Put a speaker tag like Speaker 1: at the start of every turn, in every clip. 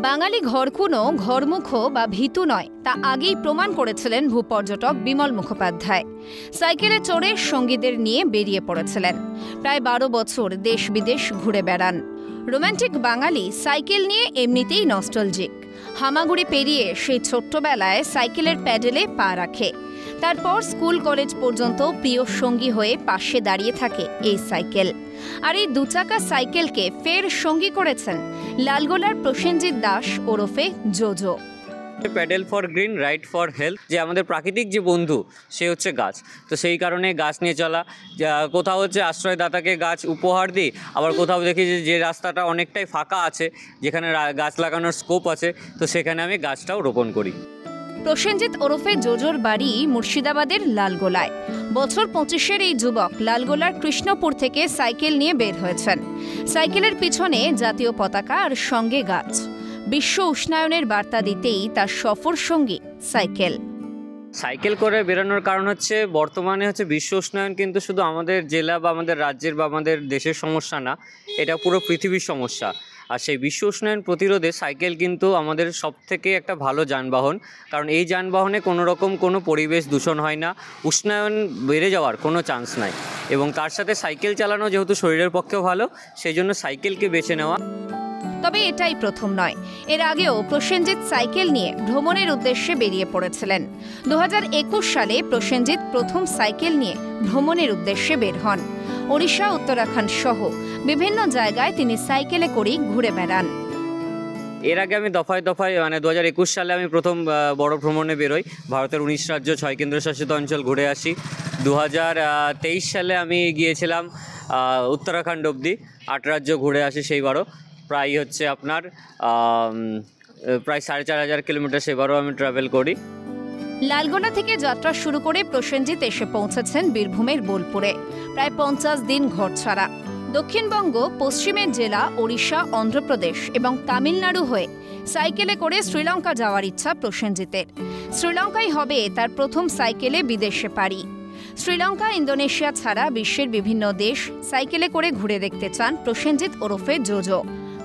Speaker 1: বাঙালি ঘর কোনো ঘরমুখ বা ভীতু নয় তা আগেই প্রমাণ করেছিলেন ভূপর্যটক বিমল মুখোপাধ্যায়। সাইকেলে চড়ে সঙ্গীদের নিয়ে বেরিয়ে পড়েছিলেন। প্রায় 12 বছর দেশ বিদেশ ঘুরে বেড়ান। রোম্যান্টিক বাঙালি সাইকেল নিয়ে এমনিতেই নস্টালজিক। হামাগুড়ি পেরিয়ে সেই ছোট্টবেলায় সাইকেলের প্যাডেলে পা রাখে। তারপর স্কুল কলেজ পর্যন্ত প্রিয় সঙ্গী হয়ে পাশে দাঁড়িয়ে থাকে এই সাইকেল। আর এই দুচাকা সাইকেলকে ফের সঙ্গী করেছেন লালগোলার প্রসেনজিৎ দাস ওরফে Jojo.
Speaker 2: Pedal for green, ride for health, যে আমাদের প্রাকৃতিক যে বন্ধু সে হচ্ছে গাছ। তো সেই কারণে গাছ নিয়ে চলা, কোথাও হচ্ছে আশ্রয়দাতাকে গাছ উপহার দিই, আবার কোথাও দেখি যে রাস্তাটা অনেকটাই ফাঁকা আছে, যেখানে গাছ লাগানোর স্কোপ আছে, তো সেখানে আমি গাছটাও রোপণ করি।
Speaker 1: প্রসেনজিৎ ওরফে জোজোর বাড়ি মুর্শিদাবাদের লালগোলায়। বছর 25-এর এই যুবক লালগোলার কৃষ্ণপুর থেকে সাইকেল নিয়ে বের হয়েছেন। সাইকেলের পিছনে জাতীয় পতাকা আর সঙ্গে গাছ। বিশ্ব উষ্ণায়নের বার্তা দিতেই তার সফর সঙ্গী সাইকেল।
Speaker 2: সাইকেল করে বেরোনোর কারণ হচ্ছে বর্তমানে হচ্ছে বিশ্ব উষ্ণায়ন কিন্তু শুধু আমাদের জেলা বা আমাদের রাজ্যের বা আমাদের দেশের সমস্যা না, এটা পুরো পৃথিবীর সমস্যা। আর সেই বিশ্ব উষ্ণায়ন প্রতিরোধে সাইকেল কিন্তু আমাদের সবথেকে একটা ভালো যানবাহন, কারণ এই যানবাহনে কোনো রকম কোনো পরিবেশ দূষণ হয় না, উষ্ণায়ন বেড়ে যাওয়ার কোনো চান্স নাই। এবং তার সাথে সাইকেল চালানো যেহেতু শরীরের পক্ষেও ভালো, সেই জন্য সাইকেলকে বেছে নেওয়া।
Speaker 1: তবে এটাই প্রথম নয়, এর আগেও প্রসেনজিৎ সাইকেল নিয়ে ভ্রমণের উদ্দেশ্যে বেরিয়ে পড়েছিলেন। 2021 সালে প্রসেনজিৎ প্রথম সাইকেল নিয়ে ভ্রমণের উদ্দেশ্যে বের হন। ওড়িশা, উত্তরাখণ্ড সহ বিভিন্ন জায়গায় তিনি সাইকেলে করেই ঘুরে বেড়ান।
Speaker 2: এর আগে আমি দফায় দফায় 2021 সালে আমি প্রথম বড় ভ্রমণে বেরোই। ভারতের 19 রাজ্য 6 কেন্দ্রশাসিত অঞ্চল ঘুরে আসি। 2023 সালে আমি গিয়েছিলাম উত্তরাখণ্ড অবধি, 8 রাজ্য ঘুরে আসি সেইবারও। প্রায় হচ্ছে আপনার প্রায় 4,500 কিলোমিটার সেবারও আমি ট্রাভেল করি।
Speaker 1: লালগোলা থেকে যাত্রা শুরু করে প্রসেনজিৎ এসে পৌঁছেছেন বীরভূমের বোলপুরে। প্রায় 50 দিন ঘর ছাড়া। দক্ষিণবঙ্গ, পশ্চিমের জেলা ওড়িশা, অন্ধ্রপ্রদেশ এবং তামিলনাড়ু হয়ে সাইকেলে করে শ্রীলঙ্কা যাওয়ার ইচ্ছা প্রসেনজিতের। শ্রীলঙ্কাই হবে তার প্রথম সাইকেলে বিদেশে পাড়ি। শ্রীলঙ্কা, ইন্দোনেশিয়া ছাড়া বিশ্বের বিভিন্ন দেশ সাইকেলে করে ঘুরে দেখতে চান প্রসেনজিৎ ওরফে জোজো।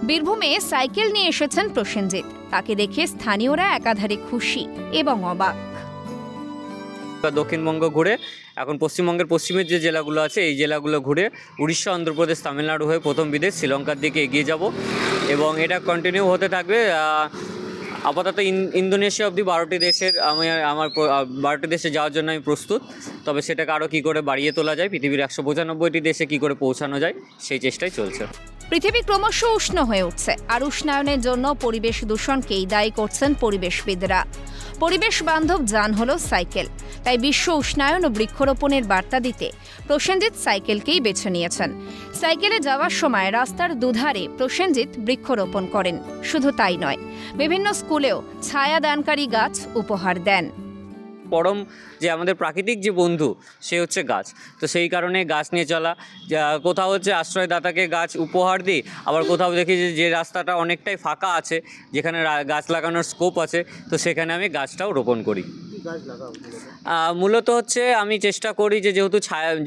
Speaker 1: বীরভূমে সাইকেল নিয়ে এসেছেন প্রসেনজিৎ। তাকে দেখে স্থানীয়রা একাধারে খুশি এবং অবাক।
Speaker 2: দক্ষিণবঙ্গ ঘুরে এখন পশ্চিমবঙ্গের পশ্চিমের যে জেলাগুলো আছে এই জেলাগুলো ঘুরে উড়িষ্যা, অন্ধ্রপ্রদেশ, তামিলনাড়ু হয়ে প্রথম বিদেশ শ্রীলঙ্কার দিকে এগিয়ে যাব এবং এটা কন্টিনিউ হতে থাকবে। আপাতত ইন্দোনেশিয়া অবধি 12টি দেশের আমার 12টি দেশে যাওয়ার জন্য আমি প্রস্তুত। তবে সেটাকে আরও কী করে বাড়িয়ে তোলা যায়, পৃথিবীর 195টি দেশে কী করে পৌঁছানো যায়, সেই চেষ্টাই চলছে।
Speaker 1: পৃথিবী ক্রমশ উষ্ণ হয়ে উঠছে, আর উষ্ণায়নের জন্য পরিবেশ দূষণকেই দায়ী করছেন পরিবেশবিদরা। পরিবেশ বান্ধব যান হলো সাইকেল। তাই বিশ্ব উষ্ণায়ন ও বৃক্ষরোপণের বার্তা দিতে প্রসেনজিৎ সাইকেলকেই বেছে নিয়েছেন। সাইকেলে যাওয়ার সময় রাস্তার দুধারে প্রসেনজিৎ বৃক্ষরোপণ করেন। শুধু তাই নয়, বিভিন্ন স্কুলেও ছায়াদানকারী গাছ উপহার দেন।
Speaker 2: পরম যে আমাদের প্রাকৃতিক যে বন্ধু সে হচ্ছে গাছ। তো সেই কারণে গাছ নিয়ে চলা, কোথাও হচ্ছে আশ্রয়দাতাকে গাছ উপহার দিই, আবার কোথাও দেখি যে রাস্তাটা অনেকটাই ফাঁকা আছে, যেখানে গাছ লাগানোর স্কোপ আছে, তো সেখানে আমি গাছটাও রোপণ করি। মূলত হচ্ছে আমি চেষ্টা করি যে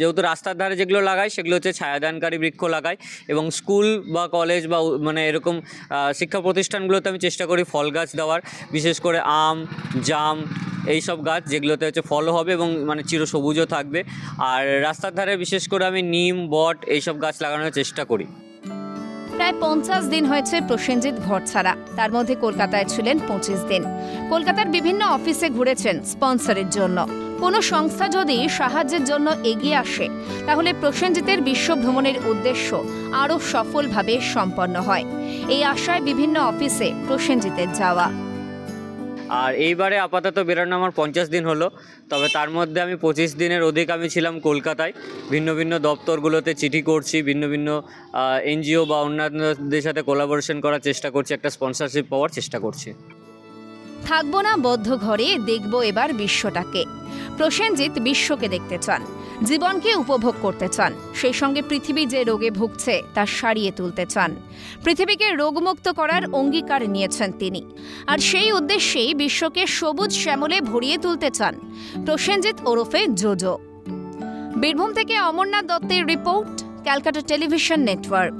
Speaker 2: যেহেতু রাস্তার ধারে যেগুলো লাগাই সেগুলো হচ্ছে ছায়াদানকারী বৃক্ষ লাগাই, এবং স্কুল বা কলেজ বা মানে এরকম শিক্ষা প্রতিষ্ঠানগুলোতে আমি চেষ্টা করি ফল গাছ দেওয়ার, বিশেষ করে আম, জাম এইসব গাছ যেগুলোতে হচ্ছে ফলও হবে এবং মানে চিরসবুজও থাকবে। আর রাস্তার ধারে বিশেষ করে আমি নিম, বট এইসব গাছ লাগানোর চেষ্টা করি।
Speaker 1: প্রায় 50 দিন হয়েছে প্রসেনজিৎ ঘর ছাড়া। তার মধ্যে কলকাতায় ছিলেন 25 দিন। কলকাতার বিভিন্ন অফিসে ঘুরেছেন স্পন্সরের জন্য। কোনো সংস্থা যদি সাহায্যের জন্য এগিয়ে আসে, তাহলে প্রসেনজিতের বিশ্ব ভ্রমণের উদ্দেশ্য আরও সফলভাবে সম্পন্ন হয়। এই আশায় বিভিন্ন অফিসে প্রসেনজিতের যাওয়া।
Speaker 2: আর এইবারে আপাতত বেরোনো আমার 50 দিন হলো। তবে তার মধ্যে আমি 25 দিনের অধিক আমি ছিলাম কলকাতায়। ভিন্ন ভিন্ন দপ্তরগুলোতে চিঠি করছি, ভিন্ন ভিন্ন এনজিও বা অন্যান্যদের সাথে কোলাবোরেশন করার চেষ্টা করছি, একটা স্পন্সরশিপ পাওয়ার চেষ্টা করছি।
Speaker 1: থাকবো না বদ্ধ ঘরে, দেখব এবার বিশ্বটাকে। প্রসেনজিৎ বিশ্বকে দেখতে চান, জীবনকে উপভোগ করতে চান, সেই সঙ্গে পৃথিবী যে রোগে ভুগছে তা সারিয়ে তুলতে চান। পৃথিবীকে রোগমুক্ত করার অঙ্গীকার নিয়েছেন তিনি। আর সেই উদ্দেশ্যেই বিশ্বকে সবুজ শ্যামলে ভরিয়ে তুলতে চান প্রসেনজিৎ ওরফে জোজো। বীরভূম থেকে অমরনাথ দত্তের রিপোর্ট, ক্যালকাটা টেলিভিশন নেটওয়ার্ক।